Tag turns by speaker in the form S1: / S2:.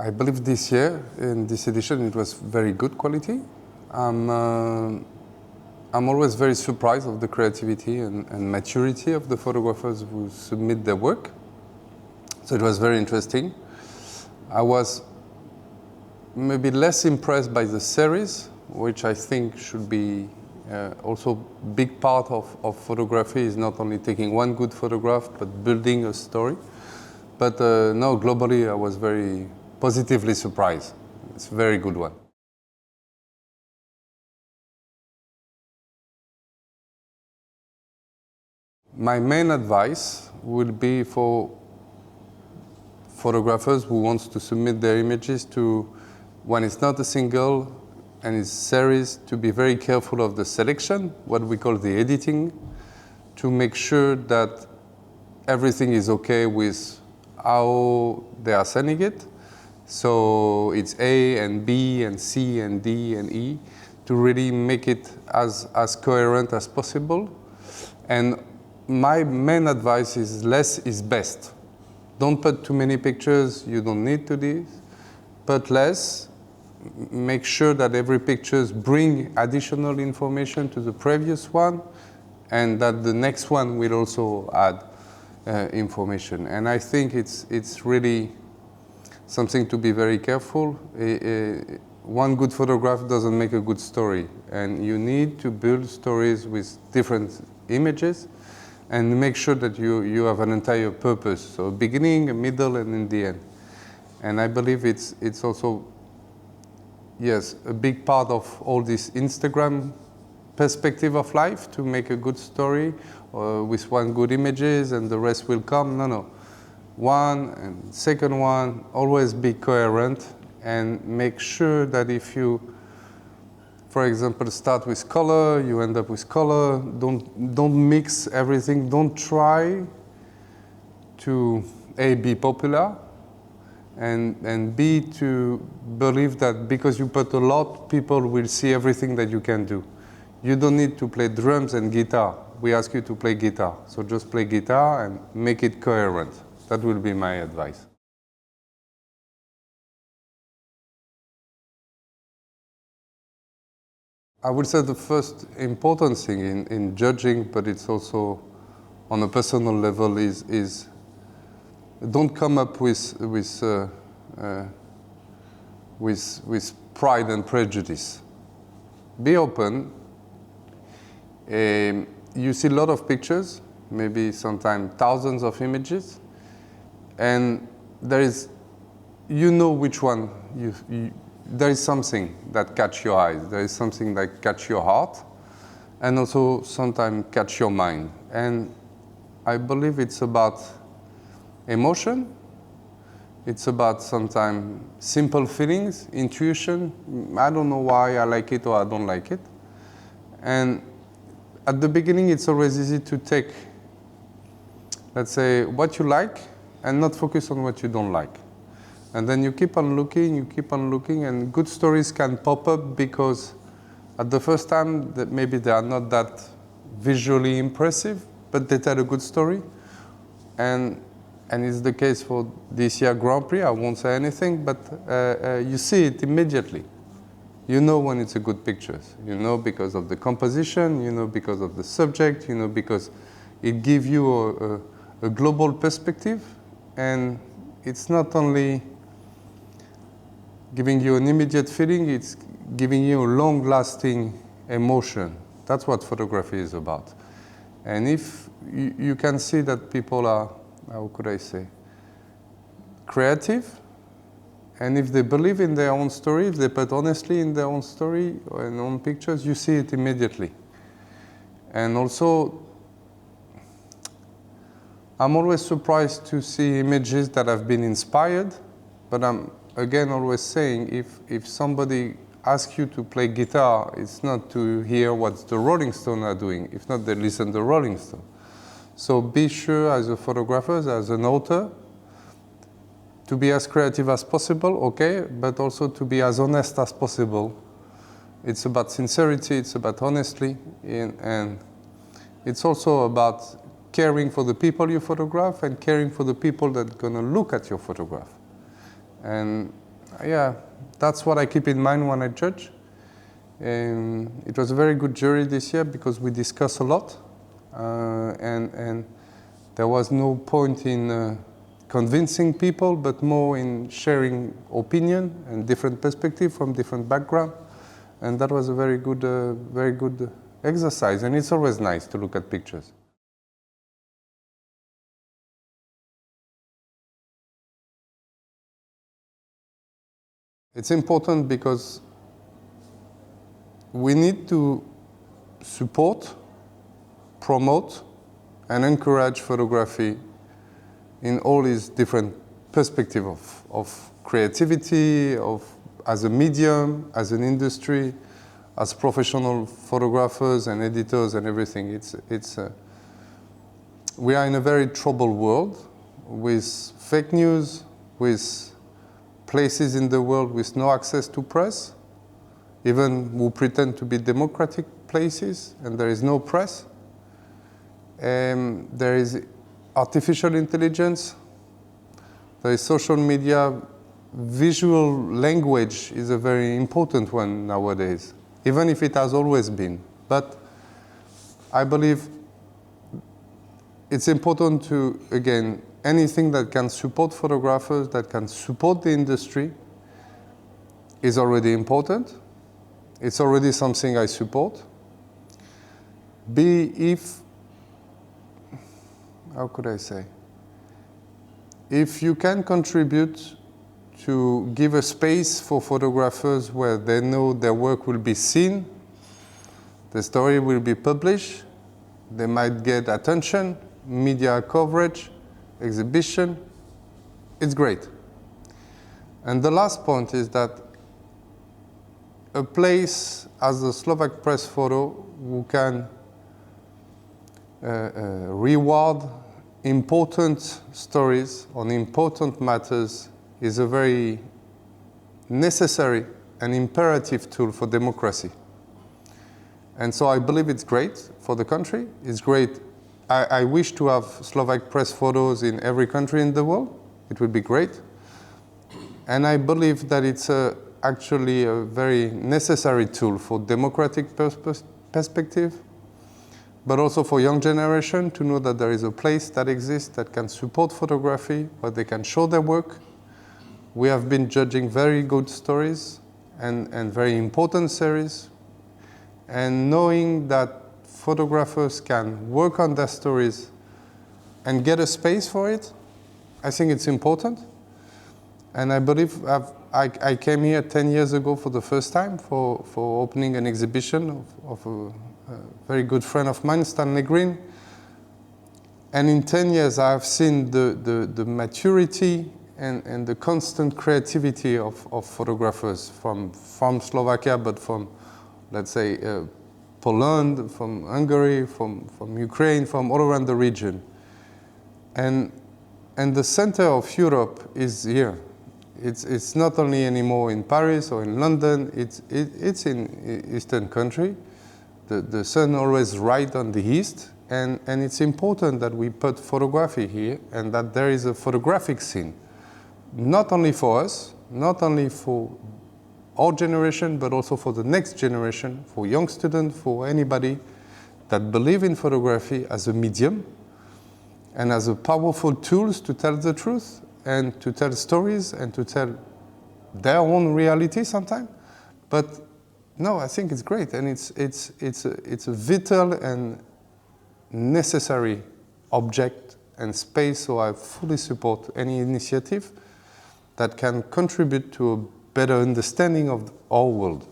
S1: I believe this year, in this edition, it was very good quality. I'm always very surprised of the creativity and maturity of the photographers who submit their work. So it was very interesting. I was maybe less impressed by the series, which I think should be also a big part of photography, is not only taking one good photograph, but building a story. But no, globally, I was very positively surprised. It's a very good one. My main advice would be for photographers who want to submit their images to, when it's not a single and it's series, to be very careful of the selection, what we call the editing, to make sure that everything is okay with how they are sending it. So it's A and B and C and D and E, to really make it as coherent as possible. And my main advice is less is best. Don't put too many pictures, you don't need to do this. Put less, make sure that every picture bring additional information to the previous one, and that the next one will also add information. And I think it's really something to be very careful. One good photograph doesn't make a good story, and you need to build stories with different images and make sure that you have an entire purpose, so a beginning, a middle, and in the end. And I believe it's also, yes, a big part of all this Instagram perspective of life, to make a good story with one good images and the rest will come. No. One and second one, always be coherent and make sure that if you, for example, start with color, you end up with color. Don't mix everything. Don't try to A, be popular, and B, to believe that because you put a lot, people will see everything that you can do. You don't need to play drums and guitar. We ask you to play guitar. So just play guitar and make it coherent. That will be my advice. I would say the first important thing in judging, but it's also on a personal level, is don't come up with pride and prejudice. Be open. You see a lot of pictures, maybe sometimes thousands of images, and there is, you know which one there is something that catch your eyes, there is something that catch your heart, and also sometimes catch your mind. And I believe it's about emotion, it's about sometimes simple feelings, intuition. I don't know why I like it or I don't like it. And at the beginning, it's always easy to take, let's say, what you like and not focus on what you don't like. And then you keep on looking, and good stories can pop up because at the first time, maybe they are not that visually impressive, but they tell a good story. And it's the case for this year Grand Prix. I won't say anything, but you see it immediately. You know when it's a good picture. You know because of the composition, you know because of the subject, you know because it gives you a global perspective, and it's not only giving you an immediate feeling, it's giving you a long-lasting emotion. That's what photography is about. And if you can see that people are, how could I say, creative, and if they believe in their own story, if they put honestly in their own story or in own pictures, you see it immediately. And also, I'm always surprised to see images that have been inspired, but I'm again always saying, if somebody asks you to play guitar, it's not to hear what the Rolling Stones are doing. If not, they listen to Rolling Stones. So be sure, as a photographer, as an author, to be as creative as possible, okay, but also to be as honest as possible. It's about sincerity, it's about honesty, and it's also about caring for the people you photograph and caring for the people that are going to look at your photograph. And Yeah, that's what I keep in mind when I judge. It was a very good jury this year because we discussed a lot, and there was no point in convincing people, but more in sharing opinion and different perspective from different background, and that was a very good exercise. And it's always nice to look at pictures. It's important because we need to support, promote, and encourage photography in all its different perspectives of creativity, as a medium, as an industry, as professional photographers and editors and everything. We are in a very troubled world with fake news, with places in the world with no access to press, even who pretend to be democratic places, and there is no press. There is artificial intelligence, there is social media. Visual language is a very important one nowadays, even if it has always been. But I believe it's important to, again, anything that can support photographers, that can support the industry, is already important. It's already something I support. How could I say? If you can contribute to give a space for photographers where they know their work will be seen, the story will be published, they might get attention, media coverage, exhibition, it's great. And the last point is that a place as the Slovak Press Photo who can reward important stories on important matters is a very necessary and imperative tool for democracy. And so I believe it's great for the country. It's great. I wish to have Slovak press photos in every country in the world. It would be great. And I believe that it's actually a very necessary tool for democratic perspective, but also for young generation to know that there is a place that exists that can support photography, where they can show their work. We have been judging very good stories and very important series, and knowing that photographers can work on their stories and get a space for it, I think it's important. And I believe I came here 10 years ago for the first time for opening an exhibition of a very good friend of mine, Stanley Green. And in 10 years, I have seen the maturity and the constant creativity of photographers from Slovakia, but from, let's say, Poland, from Hungary, from Ukraine, from all around the region. And the center of Europe is here. It's not only anymore in Paris or in London, it's in Eastern country. The sun always right on the east, and it's important that we put photography here and that there is a photographic scene, not only for us, not only for our generation, but also for the next generation, for young students, for anybody that believe in photography as a medium and as a powerful tools to tell the truth and to tell stories and to tell their own reality sometimes. But no, I think it's great, and it's a vital and necessary object and space, so I fully support any initiative that can contribute to a better understanding of our world.